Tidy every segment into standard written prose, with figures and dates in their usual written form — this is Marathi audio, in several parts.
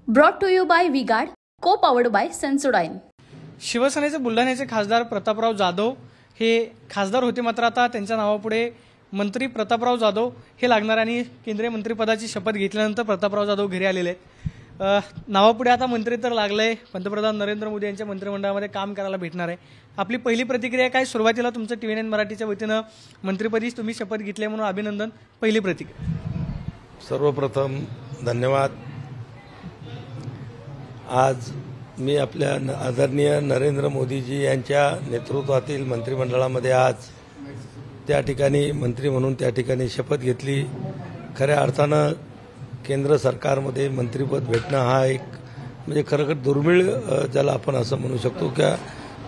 Brought to you by V-Guard, co-powered by Sensodyne. शिवसेनेचे बुलढाण्याचे खासदार प्रतापराव जाधव हे खासदार होते, मात्र आता त्यांच्या नावापुढे मंत्री प्रतापराव जाधव हे लागणार आणि केंद्रीय मंत्रिपदाची शपथ घेतल्यानंतर प्रतापराव जाधव घरी आलेले आहेत। नावापुढे आता मंत्री तर लागलंय, पंतप्रधान नरेंद्र मोदी यांच्या मंत्रिमंडळामध्ये काम करायला भेटणार आहे। आपली पहिली प्रतिक्रिया काय? सुरुवातीला तुमचं TVN मराठीच्या वतीनं मंत्रिपदी तुम्ही शपथ घेतली म्हणून अभिनंदन। पहिली प्रतिक्रिया। सर्वप्रथम धन्यवाद। आज मी आपल्या आदरणीय नरेंद्र मोदीजी यांच्या नेतृत्वातील मंत्रिमंडळामध्ये आज त्या ठिकाणी मंत्री म्हणून त्या ठिकाणी शपथ घेतली। खऱ्या अर्थानं केंद्र सरकारमध्ये मंत्रिपद भेटणं हा एक म्हणजे खरंखर दुर्मिळ ज्याला आपण असं म्हणू शकतो की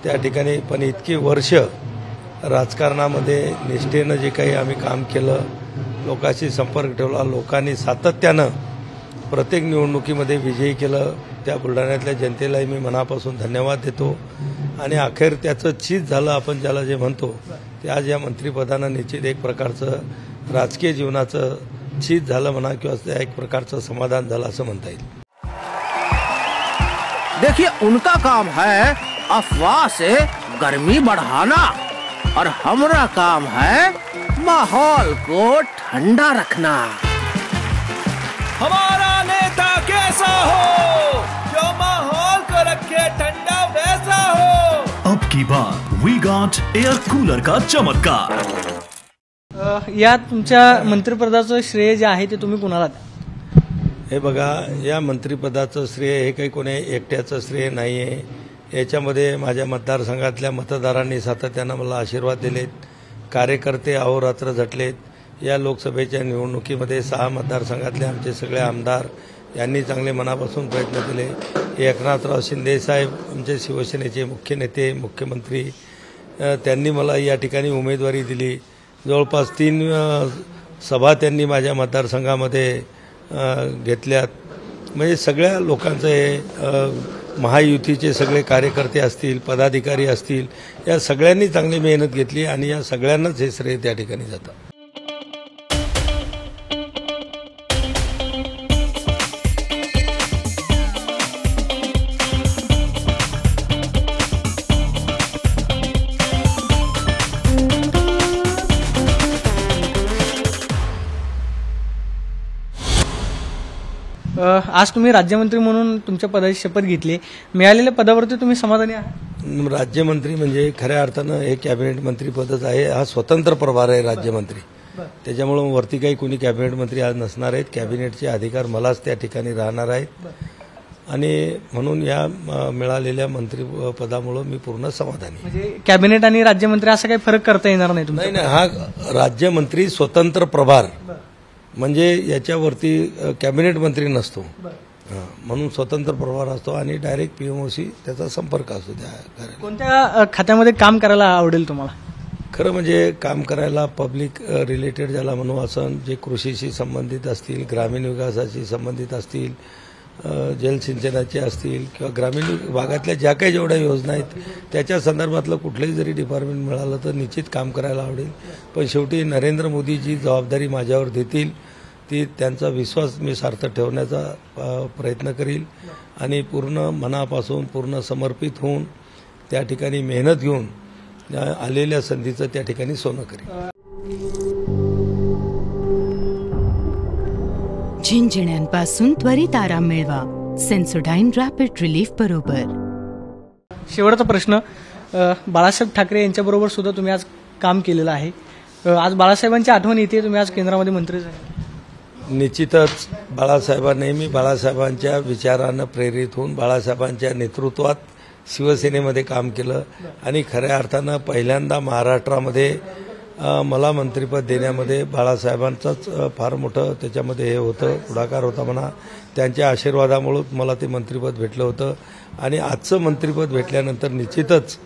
त्या ठिकाणी पण इतकी वर्ष राजकारणामध्ये निष्ठेनं जे काही आम्ही काम केलं, लोकांशी संपर्क ठेवला, लोकांनी सातत्यानं प्रत्येक निवडणुकीमध्ये विजयी केलं, त्या बुलढाण्यातल्या जनतेलाही मी मनापासून धन्यवाद देतो। आणि अखेर त्याचं चीज झालं आपण ज्याला जे म्हणतो ते आज या मंत्रिपदानं निश्चित एक प्रकारचं राजकीय जीवनाचं चीज झालं म्हणा किंवा त्या एक प्रकारचं समाधान झालं असं म्हणता येईल। देखिए, उनका काम है अफवाह से गर्मी बढ़ाना और हमारा काम है माहौल को ठंडा रखना। हमारा नेता कैसा हो जो माहौल को रखे ठंडा वैसा हो। अब की बार V-Guard एयर कूलर का चमत्कार। या तुमच्या मंत्रिपदाचं श्रेय जे आहे ते तुम्ही कुणाला द्या? हे बघा, या मंत्रिपदाचं श्रेय हे काही कोणी एकट्याचं श्रेय नाही आहे। याच्यामध्ये माझ्या मतदारसंघातल्या मतदारांनी सातत्यानं मला आशीर्वाद दिलेत, कार्यकर्ते अहोरात्र झटलेत। या लोकसभेच्या निवडणुकीमध्ये 6 मतदारसंघातले आमचे सगळे आमदार यांनी चांगले मनापासून प्रयत्न केले। एकनाथराव शिंदे साहेब आमचे शिवसेनेचे मुख्य नेते, मुख्यमंत्री, त्यांनी मला या ठिकाणी उमेदवारी दिली। जवळपास 3 सभा त्यांनी माझ्या मतदारसंघामध्ये घेतल्यात। म्हणजे सगळ्या लोकांचं हे महायुतीचे सगळे कार्यकर्ते असतील, पदाधिकारी असतील, या सगळ्यांनी चांगली मेहनत घेतली आणि या सगळ्यांनाच हे श्रेय त्या ठिकाणी जातं। आज तुम्ही राज्यमंत्री म्हणून तुमच्या पदाची शपथ घेतली, मिळालेल्या पदावरती तुम्ही समाधानी आहात? राज्यमंत्री म्हणजे खऱ्या अर्थानं हे कॅबिनेट मंत्रीपदच आहे, हा स्वतंत्र प्रभार आहे राज्यमंत्री। त्याच्यामुळे वरती काही कोणी कॅबिनेट मंत्री आज नसणार आहेत, कॅबिनेटचे अधिकार मलाच त्या ठिकाणी राहणार आहेत आणि म्हणून या मिळालेल्या मंत्रिपदामुळे मी पूर्ण समाधानी। म्हणजे कॅबिनेट आणि राज्यमंत्री असा काही फरक करता येणार नाही तुम्हाला? नाही, हा राज्यमंत्री स्वतंत्र प्रभार म्हणजे याच्यावरती कॅबिनेट मंत्री नसतो, म्हणून स्वतंत्र प्रभार असतो आणि डायरेक्ट PMOशी त्याचा संपर्क असतो। त्या कोणत्या खात्यामध्ये काम करायला आवडेल तुम्हाला? खरं म्हणजे काम करायला पब्लिक रिलेटेड ज्याला म्हणू असं, जे कृषीशी संबंधित असतील, ग्रामीण विकासाशी संबंधित असतील, जलसिंचनाचे असतील किंवा ग्रामीण भागातल्या ज्या काही जेवढ्या योजना आहेत त्याच्या संदर्भातलं कुठलंही जरी डिपार्टमेंट मिळालं तर निश्चित काम करायला आवडेल। पण शेवटी नरेंद्र मोदी जी जबाबदारी माझ्यावर देतील ती त्यांचा विश्वास मी सार्थ ठेवण्याचा प्रयत्न करील आणि पूर्ण मनापासून पूर्ण समर्पित होऊन त्या ठिकाणी मेहनत घेऊन आलेल्या संधीचं त्या ठिकाणी सोनं करील। झिंझिण्यांपासून त्वरित आराम मिळवा सेन्सोडाइन रॅपिड रिलीफ बरोबर। शेवटचा प्रश्न, बाळासाहेब ठाकरे यांच्याबरोबर सुद्धा तुम्ही आज काम केलेलं आहे, आज आठवण येते, तुम्ही आज केंद्रामध्ये मंत्री झाले। निश्चितच नेहमी बाळासाहेबांच्या विचारानं प्रेरित होऊन बाळासाहेबांच्या नेतृत्वात शिवसेनेमध्ये काम केलं आणि खऱ्या अर्थानं पहिल्यांदा महाराष्ट्रामध्ये मला मंत्रिपद देण्यामध्ये बाळासाहेबांचाच फार मोठं त्याच्यामध्ये हे होतं, पुढाकार होता म्हणा। त्यांच्या आशीर्वादामुळे मला ते मंत्रिपद भेटलं होतं आणि आजचं मंत्रिपद भेटल्यानंतर निश्चितच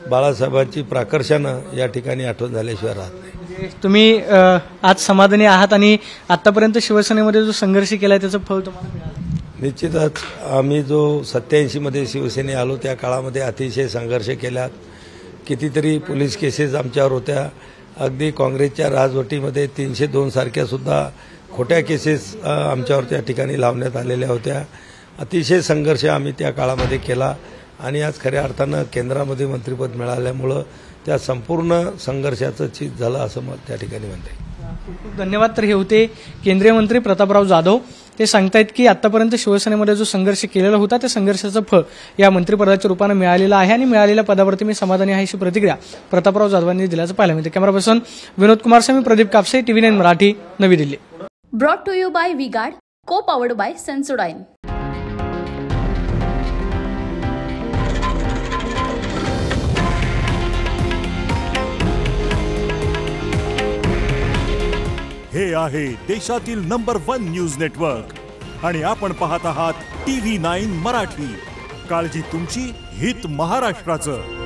बाळासाहेबांची प्राकर्षानं या ठिकाणी आठवण झाल्याशिवाय राहत नाही। तुम्ही आज समाधानी आहात आणि आतापर्यंत शिवसेनेमध्ये जो संघर्ष केलाय त्याचं फळ तुम्हाला मिळालं? निश्चितच आम्ही जो 87 मध्ये शिवसेने आलो त्या काळामध्ये अतिशय संघर्ष केल्यात, कितीतरी पोलीस केसेस आमच्यावर होत्या, अगदी काँग्रेसच्या राजवटीमध्ये 302 सारख्या सुद्धा खोट्या केसेस आमच्यावर त्या ठिकाणी लावण्यात आलेल्या होत्या अतिशय संघर्ष आम्ही त्या काळामध्ये केला आणि आज खऱ्या अर्थानं केंद्रामध्ये मंत्रिपद मिळाल्यामुळं त्या संपूर्ण संघर्षाचं चीज झालं असं मला त्या ठिकाणी म्हणता येईल. खूप धन्यवाद. तर हे होते केंद्रीय मंत्री प्रतापराव जाधव. ते सांगतायत की आतापर्यंत शिवसेनेमध्ये जो संघर्ष केलेला होता त्या संघर्षाचं फळ या मंत्रिपदाच्या रूपानं मिळालेलं आहे आणि मिळालेल्या पदावरती मी समाधानी आहे अशी प्रतिक्रिया प्रतापराव जाधवांनी दिल्याचं पाहायला मिळते. कॅमेरा पर्सन विनोद कुमार मी Pradeep Kapse, TV9 Marathi, Navi Delhi. Brought to you by V Guard, co powered bye Sensodyne. हे आहे देशातील नंबर 1 न्यूज नेटवर्क आणि आपण पाहत आहात TV9 मराठी. काळजी तुमची, हित महाराष्ट्राचं.